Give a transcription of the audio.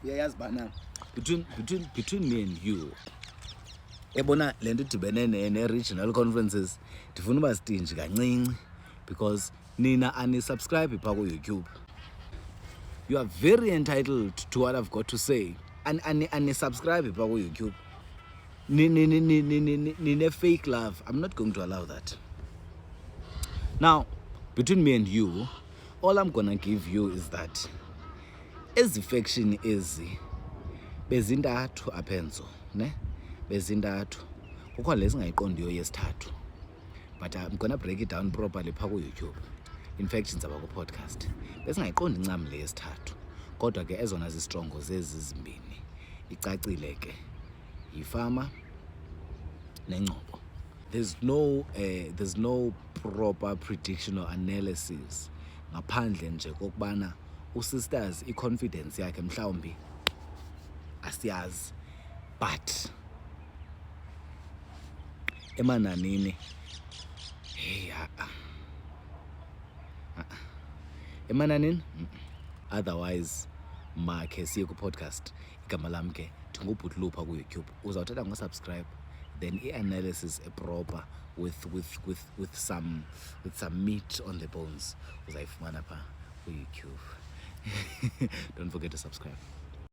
uyayazi bana between me and you ebona le nto idibene ne-regional conferences ndifuna uba stinji kancinci because nina anisubscribe phaa ku-YouTube. You are very entitled to what I've got to say. Anisubscribe phaa ku-YouTube. Nine-fake love. I'm not going to allow that. Now, between me and you, all I'm gonna give you is that ezi-faction ezi bezintathu aphenzo, ne? Bezintathu. Kukho le singayiqondiyo yesithathu. But I'm gonna break it down properly phaa ku-YouTube. In fact, ndizaba ku-podcast. Besingayiqondi ncam le yesithathu. Kodwa ke ezona zistrongo zezi zimbini. Icacile ke. Yifama nengcobo. There's no proper prediction or analysis ngaphandle nje kokubana usisters i-confidence yakhe mhlawumbi asiyazi, but emananini hey emananini otherwise makhe siye ku-podcast. Igama lam ke ndingubhutlupha ku-YouTube. Uzawuthatha ngo-subscribe, then i-analysis proper with some meat on the bones uzayifumana phaa ku-YouTube. Don't forget to subscribe.